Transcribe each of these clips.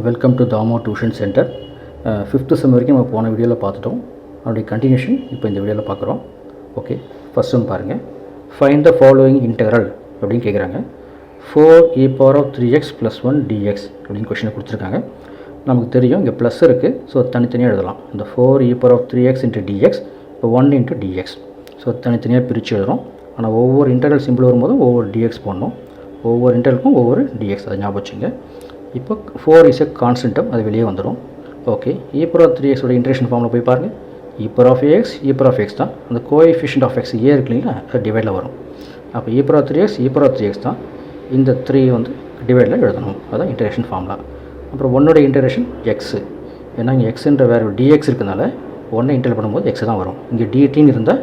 Welcome to Thamo tuition centre. Fifth sem வரைக்கும் நம்ம போன வீடியோவில் பார்த்துட்டோம். அதோடைய கண்டினியூஷன் இப்போ இந்த வீடியோவில் பார்க்குறோம். ஓகே, ஃபஸ்ட் செம் பாருங்கள். ஃபைண்ட் த ஃபாலோயிங் இன்டெக்ரல் அப்படின்னு கேட்குறாங்க. 4e⁻³ + 1 dx அப்படின்னு கொஷினை கொடுத்துருக்காங்க. நமக்கு தெரியும் இங்கே ப்ளஸ் இருக்குது, ஸோ தனித்தனியாக எழுதலாம். இந்த 4e⁻³ dx இப்போ 1 × dx, ஸோ தனித்தனியாக பிரித்து எழுதுகிறோம். ஆனால் ஒவ்வொரு இன்டெக்ரல் சிம்பிள் வரும்போதும் ஒவ்வொரு dx போடணும். ஒவ்வொரு இன்டெக்ரலுக்கும் ஒவ்வொரு dx, அதை ஞாபகம் வச்சுங்க. இப்போ 4 இஸ் எ கான்ஸ்டன்ட் டேர்ம், அது வெளியே வந்துடும். ஓகே, e⁻³ உடைய இன்டெகிரேஷன் ஃபார்மில் போய் பாருங்கள். e⁻x தான், அந்த கோஎஃபிஷியன்ட் ஆஃப் x ஏ இருக்கு இல்லைங்களா, அது டிவைடில் வரும். அப்போ e⁻3x தான், இந்த 3 வந்து டிவைடில் எழுதணும். அதுதான் இன்டெகிரேஷன் ஃபார்முலா. அப்புறம் 1 இன்டெகிரேஷன் எக்ஸு, ஏன்னா இங்கே எக்ஸுன்ற வேறு dx இருக்கிறதுனால 1 இன்டெகிரேட் பண்ணும்போது எக்ஸ் தான் வரும். இங்கே dtன்னு இருந்தால்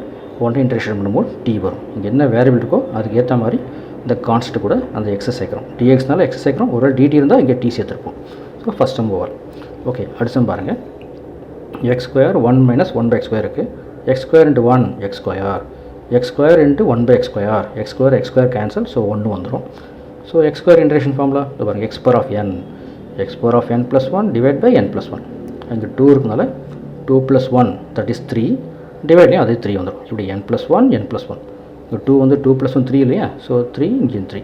1 இன்டெகிரேஷன் பண்ணும்போது t வரும். இங்கே என்ன வேரியபிள் இருக்கோ அதுக்கு ஏற்ற மாதிரி இந்த கான்ஸ்டன்ட் கூட அந்த எக்ஸை சேர்க்குறோம். dxனால எக்ஸ் சேர்க்குறோம். ஒரு dt இருந்தால் இங்கே t சேர்த்துருப்போம். So first time over. Okay, அடுத்த பாருங்கள். x² 1 - 1/x² இருக்குது. x² × 1 x², x² × 1/x², x² cancel, so 1 வந்துடும். ஸோ x² இன்டெகிரேஷன் ஃபார்முலா இது பாருங்கள். x power of n + 1 divide by n + 1. அங்கே 2 இருக்கனால 2 + 1 தட் இஸ் 3, டிவைட்லேயும் அதே 3 வந்துடும். இப்படி n + 1 n + 1. இப்போ 2 வந்து 2 + 1 3 இல்லையா, ஸோ 3 இங்கே 3.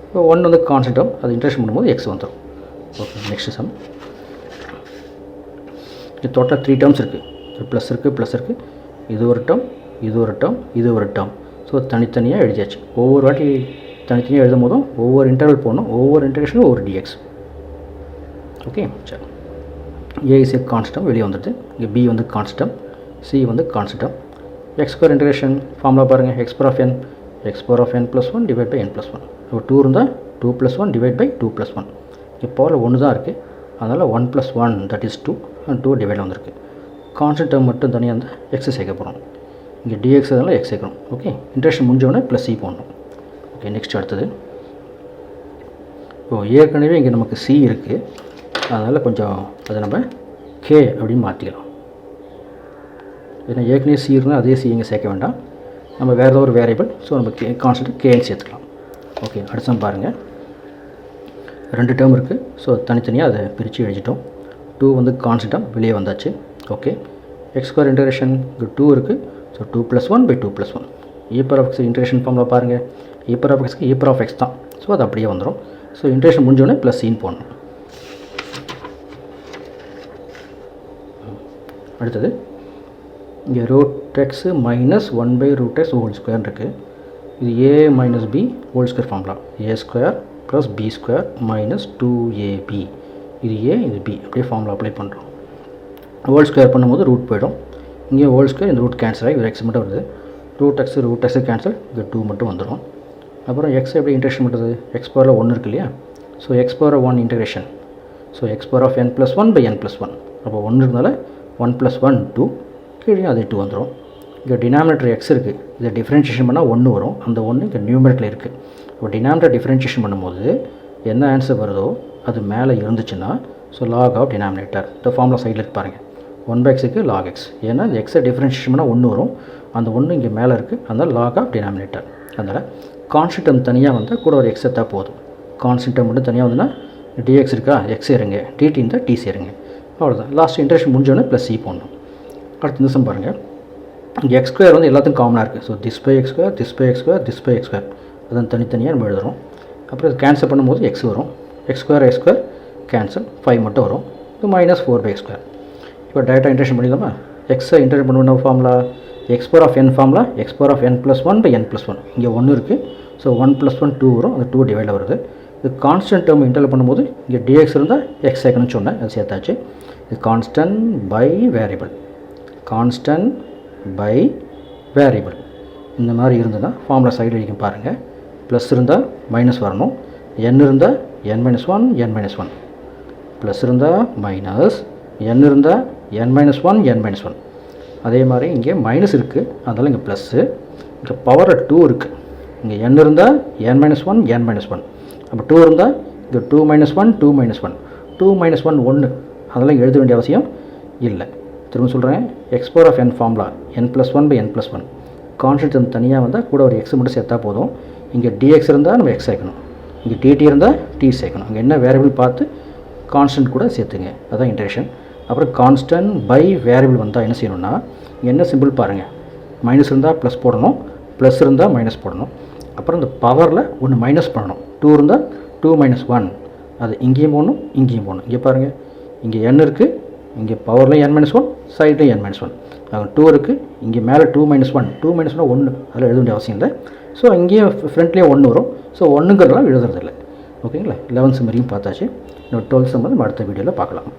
இப்போ 1 வந்து கான்ஸ்டன்ட், அது இன்டெகிரேஷன் பண்ணும்போது x வந்துடும். Okay, next sum. இது டோட்டலாக 3 டேர்ம்ஸ் இருக்குது. ப்ளஸ் இருக்குது, இது ஒரு டேர்ம், இது ஒரு டேர்ம், இது ஒரு டேர்ம். ஸோ தனித்தனியாக எழுதியாச்சு. ஒவ்வொரு வாட்டி தனித்தனியாக எழுதும் போதும் ஒவ்வொரு இன்டர்வல் போடணும். ஒவ்வொரு இன்டெகிரேஷனும் ஒவ்வொரு dx. ஓகே, சரி. a இஸ் எ கான்ஸ்டன்ட், வெளியே வந்துடுது. இங்கே b வந்து கான்ஸ்டன்ட், c வந்து கான்ஸ்டன்ட். x² இன்டெகிரேஷன் ஃபார்முலா பாருங்கள். x power of n + 1 divide by n + 1. இப்போ 2 இருந்தால் 2 + 1 டிவைட் பை 2 + 1. இப்போ பவரில் 1 தான் இருக்குது, அதனால் 1 + 1 தட் இஸ் 2, 2 டிவைட் வந்திருக்கு. கான்ஸ்டன்ட் டேர்ம் மட்டும் தனியாக இருந்தால் எக்ஸ் சேர்க்க போகிறோம். இங்கே dx அதனால் எக்ஸ் சேர்க்குறோம். ஓகே, இன்டெகிரேஷன் முடிஞ்சோடனே +c போடணும். ஓகே, நெக்ஸ்ட் அடுத்தது. இப்போது ஏற்கனவே இங்கே நமக்கு c இருக்குது, அதனால் கொஞ்சம் அதை நம்ம k அப்படின்னு மாற்றிக்கலாம். ஏன்னா ஏற்கனவே c இருந்தால் அதே c இங்கே சேர்க்க வேண்டாம். நம்ம வேறு ஏதோ ஒரு வேரியபிள், ஸோ நம்ம கான்ஸ்டன்ட் கேன்னு சேர்த்துக்கலாம். ஓகே, அடுத்த பாருங்கள். 2 டேர்ம் இருக்குது, ஸோ தனித்தனியாக அதை பிரித்து எழுதிட்டோம். 2 வந்து கான்ஸ்டன்ட், வெளியே வந்தாச்சு. ஓகே, x² இன்டெகிரேஷன் இங்கே 2 இருக்குது, ஸோ 2 + 1 / 2 + 1. e⁻x இன்டெகிரேஷன் ஃபார்முலா பாருங்கள். e⁻xக்கு e⁻x தான், ஸோ அது அப்படியே வந்துடும். ஸோ இன்டெகிரேஷன் முடிஞ்சோடனே +c போடணும். அடுத்தது இங்கே √x - 1/√x² இருக்குது. இது a - b whole square formula. a² + b² - 2ab. இது a, இது b, அப்படியே ஃபார்முலா அப்ளை பண்ணுறோம். ஹோல் ஸ்கொயர் பண்ணும்போது ரூட் போயிடும். இங்கே ஹோல் ஸ்கொயர், இந்த ரூட் கேன்சல் ஆகி ஒரு x மட்டும் வருது. √x கேன்சல், இங்கே 2 மட்டும் வந்துடும். அப்புறம் x எப்படி இன்டெகிரேஷன் பண்ணுறது? x பவரில் 1 இருக்குது இல்லையா, so x power of 1 integration. So x power of n + 1 / n + 1. அப்போ 1 இருந்தால 1 + 1 2, கீழே அதே 2 வந்துடும். இங்கே டினாமினேட்டர் x இருக்குது, இதை டிஃப்ரென்ஷியேஷன் பண்ணால் 1 வரும். அந்த 1 இங்கே நியூமரேட்டரில் இருக்குது. இப்போ டினாமினேட்டர் டிஃப்ரென்ஷியேஷன் பண்ணும்போது என்ன ஆன்சர் வருதோ அது மேலே இருந்துச்சுன்னா, ஸோ log ஆஃப் டினாமினேட்டர். இந்த ஃபார்முலா சைடில் இருக்கு பாருங்கள். 1/xக்கு log x, ஏன்னா இந்த எக்ஸை டிஃப்ரென்ஷியேஷன் பண்ணால் 1 வரும். அந்த 1 இங்கே மேலே இருக்குது, அதனால் log ஆஃப் டினாமினேட்டர். அதனால் கான்ஸ்டன்ட் தனியாக வந்தால் கூட ஒரு x எடுத்தால் போதும். கான்ஸ்டன்ட் மட்டும் தனியாக வந்துன்னா dx இருக்கா, x சேருங்க, dt இருந்தால் t சேருங்க, அவ்வளோதான். லாஸ்ட் இன்டெகிரேஷன் முடிஞ்சோடனே +c போடணும். அடுத்த இந்த சம் பாருங்கள். இங்கே x² வந்து எல்லாத்துக்கும் காமனாக இருக்குது. ஸோ this/x², அதான் தனித்தனியாக நம்ம எழுதுகிறோம். அப்புறம் இது கேன்சல் பண்ணும்போது x வரும். x² கேன்சல், 5 மட்டும் வரும். இது -4/x². இப்போ டேரெக்டாக இன்டெகிரேஷன் பண்ணிடலாமா? எக்ஸை இன்டெகிரேட் பண்ண formula x power of n formula, x power of n + 1 / n + 1. இங்கே 1 இருக்குது, ஸோ 1 + 1 2 வரும். அந்த 2 டிவைடில் வருது. இது கான்ஸ்டன்ட் டேர்ம் இன்டெகிரேட் பண்ணும்போது இங்கே dx இருந்தால் x சேர்க்கணும்னு சொன்னேன், அது சேர்த்தாச்சு. இது constant by variable, constant by variable இந்த மாதிரி இருந்ததுன்னா ஃபார்முலா சைடு வரைக்கும் பாருங்கள். ப்ளஸ் இருந்தால் மைனஸ் வரணும், n இருந்தால் n - 1 n - 1, ப்ளஸ் இருந்தால் மைனஸ், n இருந்தால் n - 1 n - 1. அதே மாதிரி இங்கே மைனஸ் இருக்குது, அதனால் இங்கே ப்ளஸ்ஸு. இங்கே பவர் 2 இருக்குது. இங்கே n இருந்தால் n - 1 n - 1. அப்போ 2 இருந்தால் இங்கே 2 - 1 2 - 1, 2 - 1 1, அதெல்லாம் எழுத வேண்டிய அவசியம் இல்லை. திரும்ப சொல்கிறேன். x power of n formula n + 1 / n + 1. Constant தனியாக வந்தால் கூட ஒரு x மட்டும் சேர்த்தா போதும். இங்கே dx இருந்தால் நம்ம x சேர்க்கணும், இங்கே dt இருந்தால் t சேர்க்கணும். அங்கே என்ன வேரியபிள் பார்த்து கான்ஸ்டன்ட் கூட சேர்த்துங்க, அதுதான் இன்டெகிரேஷன். அப்புறம் கான்ஸ்டன்ட் பை வேரியபிள் வந்தால் என்ன செய்யணும்னா என்ன சிம்பிள் பாருங்கள், மைனஸ் இருந்தால் ப்ளஸ் போடணும், ப்ளஸ் இருந்தால் மைனஸ் போடணும். அப்புறம் இந்த பவரில் ஒன்று மைனஸ் பண்ணணும், 2 இருந்தால் 2 - 1 அது இங்கேயும் போடணும் இங்கேயும் போடணும். இங்கே பாருங்கள், இங்கே n இருக்குது, இங்கே பவரில் n - 1, சைடில் n - 1. அங்கே 2 இருக்குது, இங்கே மேலே 2 - 1, 2 - 1 1, அதில் எழுத வேண்டிய அவசியம் இல்லை. ஸோ இங்கேயும் ஃப்ரண்ட்லேயே 1 வரும். ஸோ 1ங்கிறதுலாம் எழுதுறதில்லை. ஓகேங்களா? 11 சம் வரையும் பார்த்தாச்சு. இன்னும் 12 சம் வந்து அடுத்த வீடியோவில் பார்க்கலாம்.